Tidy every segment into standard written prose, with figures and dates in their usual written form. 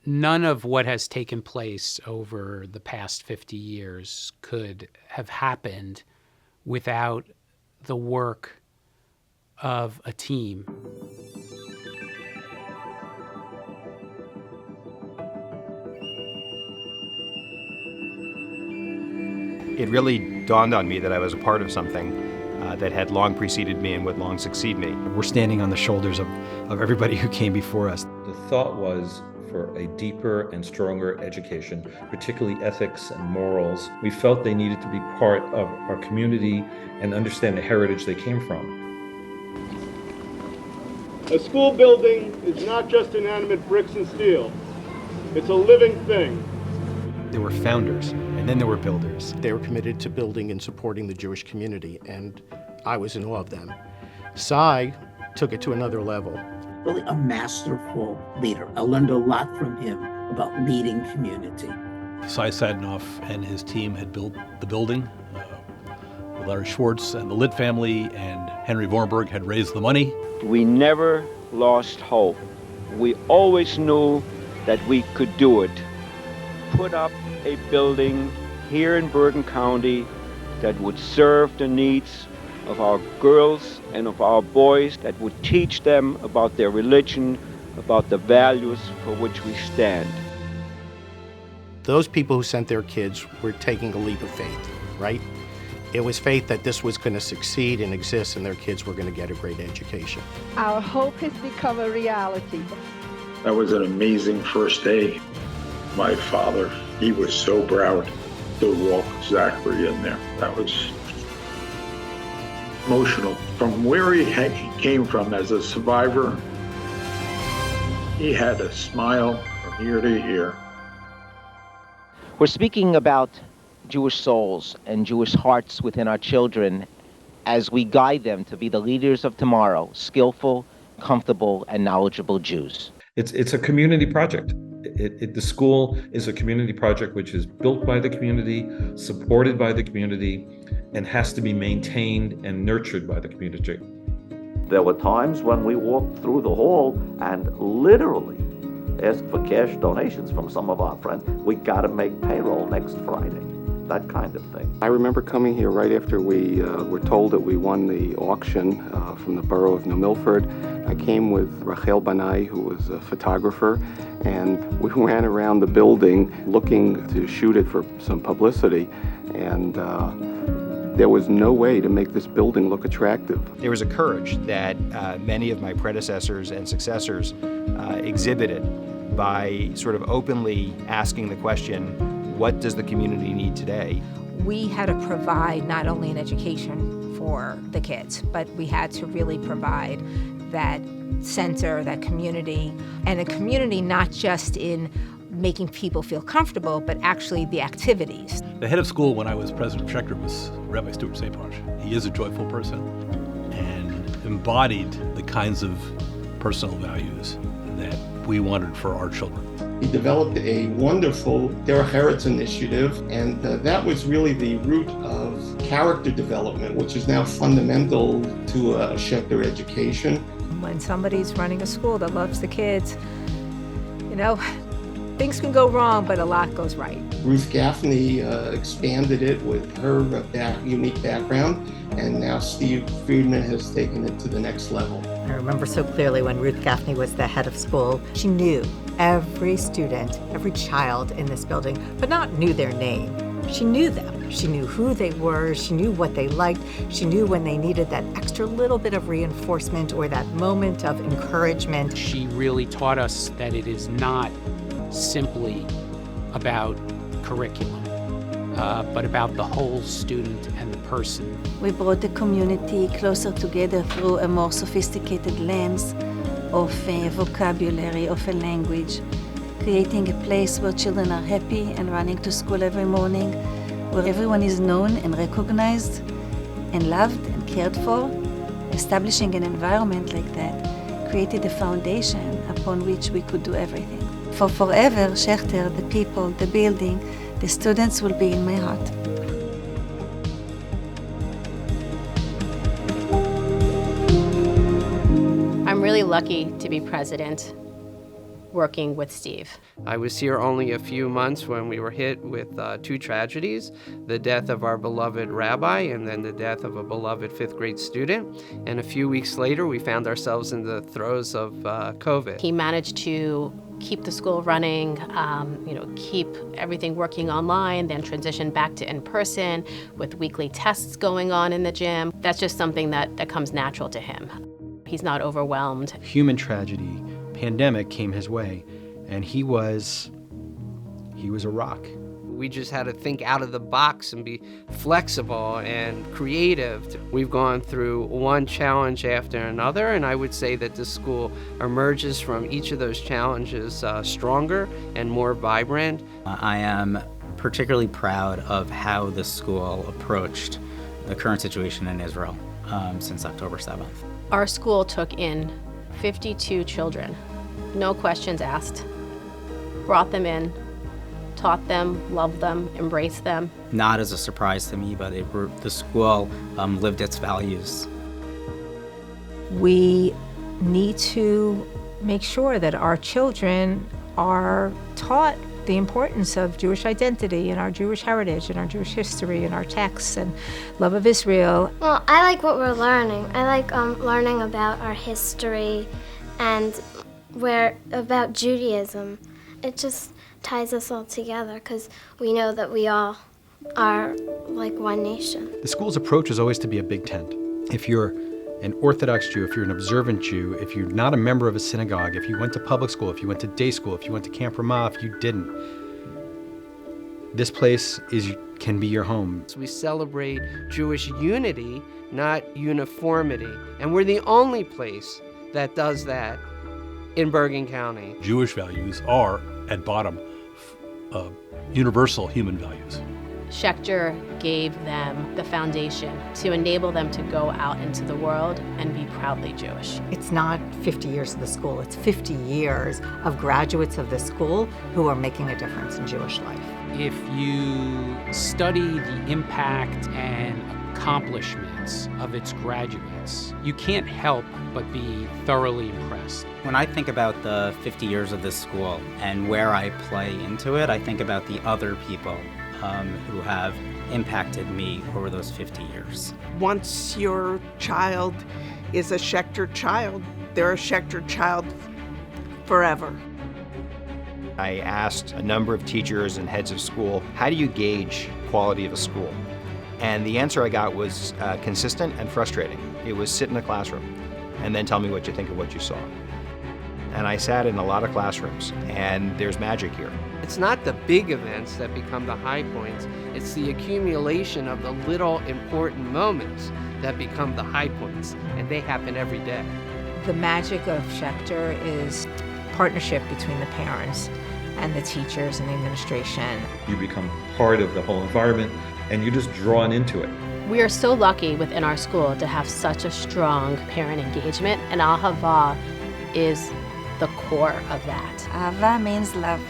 none of what has taken place over the past 50 years could have happened without the work of a team. It really dawned on me that I was a part of something that had long preceded me and would long succeed me. We're standing on the shoulders of everybody who came before us. The thought was for a deeper and stronger education, particularly ethics and morals. We felt they needed to be part of our community and understand the heritage they came from. A school building is not just inanimate bricks and steel. It's a living thing. There were founders, and then there were builders. They were committed to building and supporting the Jewish community, and I was in awe of them. Cy took it to another level. Really a masterful leader. I learned a lot from him about leading community. Cy Sadanoff and his team had built the building. Larry Schwartz and the Litt family and Henry Vornberg had raised the money. We never lost hope. We always knew that we could do it. Put up a building here in Bergen County that would serve the needs of our girls and of our boys, that would teach them about their religion, about the values for which we stand. Those people who sent their kids were taking a leap of faith, right? It was faith that this was going to succeed and exist and their kids were going to get a great education. Our hope has become a reality. That was an amazing first day. My father, he was so proud to walk Zachary in there. That was emotional. From where he came from as a survivor, he had a smile from ear to ear. We're speaking about Jewish souls and Jewish hearts within our children as we guide them to be the leaders of tomorrow, skillful, comfortable, and knowledgeable Jews. It's a community project. The school is a community project which is built by the community, supported by the community, and has to be maintained and nurtured by the community. There were times when we walked through the hall and literally asked for cash donations from some of our friends. We got to make payroll next Friday. That kind of thing. I remember coming here right after we were told that we won the auction from the borough of New Milford. I came with Rachel Banai, who was a photographer, and we ran around the building looking to shoot it for some publicity, and there was no way to make this building look attractive. There was a courage that many of my predecessors and successors exhibited by sort of openly asking the question, what does the community need today? We had to provide not only an education for the kids, but we had to really provide that center, that community, and a community not just in making people feel comfortable, but actually the activities. The head of school when I was president of Schechter was Rabbi Stuart Sapaj. He is a joyful person and embodied the kinds of personal values that we wanted for our children. He developed a wonderful Derech Eretz initiative, and that was really the root of character development, which is now fundamental to a Schechter education. When somebody's running a school that loves the kids, things can go wrong, but a lot goes right. Ruth Gaffney expanded it with her unique background, and now Steve Friedman has taken it to the next level. I remember so clearly when Ruth Gaffney was the head of school. She knew every student, every child in this building, but not knew their name. She knew them. She knew who they were. She knew what they liked. She knew when they needed that extra little bit of reinforcement or that moment of encouragement. She really taught us that it is not simply about curriculum, but about the whole student and the person. We brought the community closer together through a more sophisticated lens of a vocabulary, of a language, creating a place where children are happy and running to school every morning, where everyone is known and recognized and loved and cared for. Establishing an environment like that created a foundation upon which we could do everything. For forever, Schechter, the people, the building, the students will be in my heart. I'm really lucky to be president working with Steve. I was here only a few months when we were hit with two tragedies, the death of our beloved rabbi and then the death of a beloved fifth grade student. And a few weeks later, we found ourselves in the throes of COVID. He managed to keep the school running, keep everything working online, then transition back to in-person with weekly tests going on in the gym. That's just something that comes natural to him. He's not overwhelmed. Human tragedy, pandemic came his way, and he was a rock. We just had to think out of the box and be flexible and creative. We've gone through one challenge after another, and I would say that the school emerges from each of those challenges stronger and more vibrant. I am particularly proud of how the school approached the current situation in Israel since October 7th. Our school took in 52 children, no questions asked, brought them in, taught them, loved them, embraced them. Not as a surprise to me, but the school lived its values. We need to make sure that our children are taught the importance of Jewish identity and our Jewish heritage and our Jewish history and our texts and love of Israel. Well, I like what we're learning. I like learning about our history and about Judaism. It just ties us all together because we know that we all are like one nation. The school's approach is always to be a big tent. If you're an Orthodox Jew, if you're an observant Jew, if you're not a member of a synagogue, if you went to public school, if you went to day school, if you went to Camp Ramah, if you didn't, this place can be your home. We celebrate Jewish unity, not uniformity. And we're the only place that does that in Bergen County. Jewish values are, at bottom, universal human values. Schechter gave them the foundation to enable them to go out into the world and be proudly Jewish. It's not 50 years of the school, it's 50 years of graduates of the school who are making a difference in Jewish life. If you study the impact and accomplishments of its graduates, you can't help but be thoroughly impressed. When I think about the 50 years of this school and where I play into it, I think about the other people who have impacted me over those 50 years. Once your child is a Schechter child, they're a Schechter child forever. I asked a number of teachers and heads of school, how do you gauge quality of a school? And the answer I got was consistent and frustrating. It was sit in a classroom and then tell me what you think of what you saw. And I sat in a lot of classrooms, and there's magic here. It's not the big events that become the high points, it's the accumulation of the little important moments that become the high points, and they happen every day. The magic of Schechter is partnership between the parents and the teachers and the administration. You become part of the whole environment, and you're just drawn into it. We are so lucky within our school to have such a strong parent engagement, and Ahava is the core of that. Ahava means love.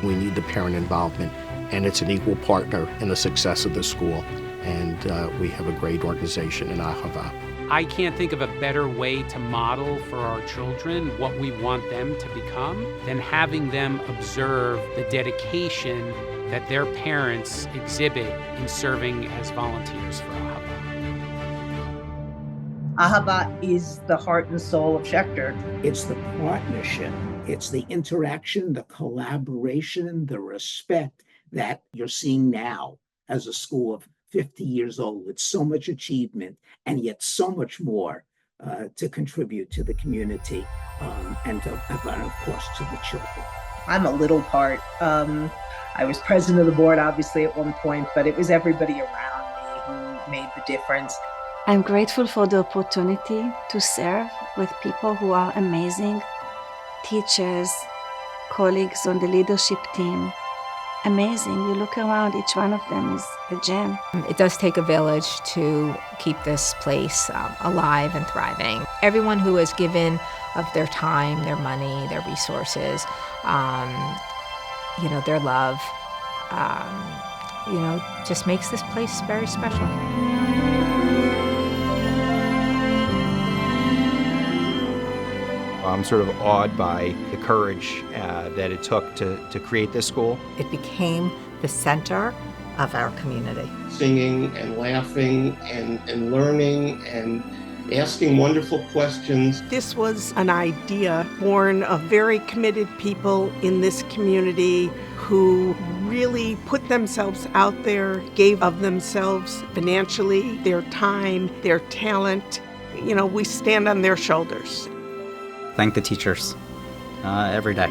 We need the parent involvement, and it's an equal partner in the success of the school. And we have a great organization in Ahava. I can't think of a better way to model for our children what we want them to become than having them observe the dedication that their parents exhibit in serving as volunteers for Ahava. Ahava is the heart and soul of Schechter. It's the partnership, it's the interaction, the collaboration, the respect that you're seeing now as a school of 50 years old with so much achievement and yet so much more to contribute to the community and of course to the children. I'm a little part. I was president of the board obviously at one point, but it was everybody around me who made the difference. I'm grateful for the opportunity to serve with people who are amazing, teachers, colleagues on the leadership team. Amazing. You look around, each one of them is a gem. It does take a village to keep this place alive and thriving. Everyone who has given of their time, their money, their resources, their love, just makes this place very special. I'm sort of awed by the courage that it took to create this school. It became the center of our community. Singing and laughing and learning and asking wonderful questions. This was an idea born of very committed people in this community who really put themselves out there, gave of themselves financially, their time, their talent. You know, we stand on their shoulders. Thank the teachers every day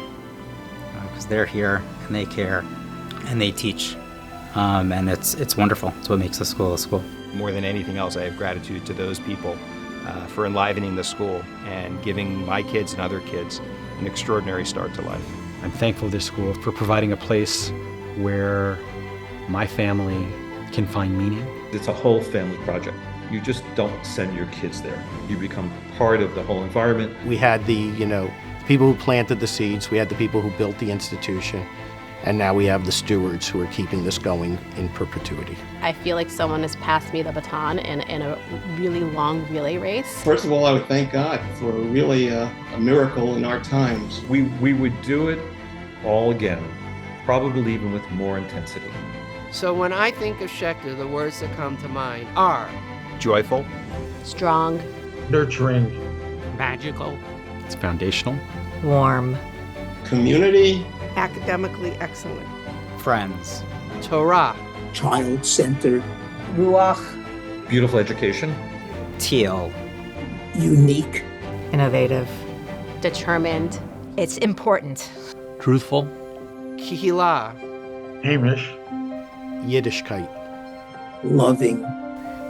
because they're here and they care and they teach. And it's wonderful. It's what makes a school a school. More than anything else, I have gratitude to those people for enlivening the school and giving my kids and other kids an extraordinary start to life. I'm thankful to this school for providing a place where my family can find meaning. It's a whole family project. You just don't send your kids there. You become part of the whole environment. We had the people who planted the seeds, we had the people who built the institution, and now we have the stewards who are keeping this going in perpetuity. I feel like someone has passed me the baton in a really long relay race. First of all, I would thank God for really a miracle in our times. We would do it all again, probably even with more intensity. So when I think of Schechter, the words that come to mind are joyful, strong, nurturing, magical, it's foundational, warm, community, academically excellent, friends, Torah, child-centered, ruach, beautiful education, teal, unique, innovative, determined, it's important, truthful, Kihila, Hamish, Yiddishkeit, loving,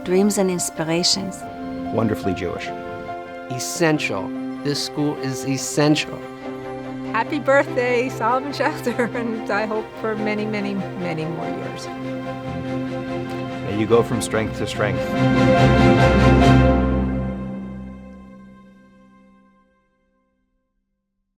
dreams and inspirations, wonderfully Jewish, essential. This school is essential. Happy birthday, Solomon Schechter, and I hope for many, many, many more years. May you go from strength to strength.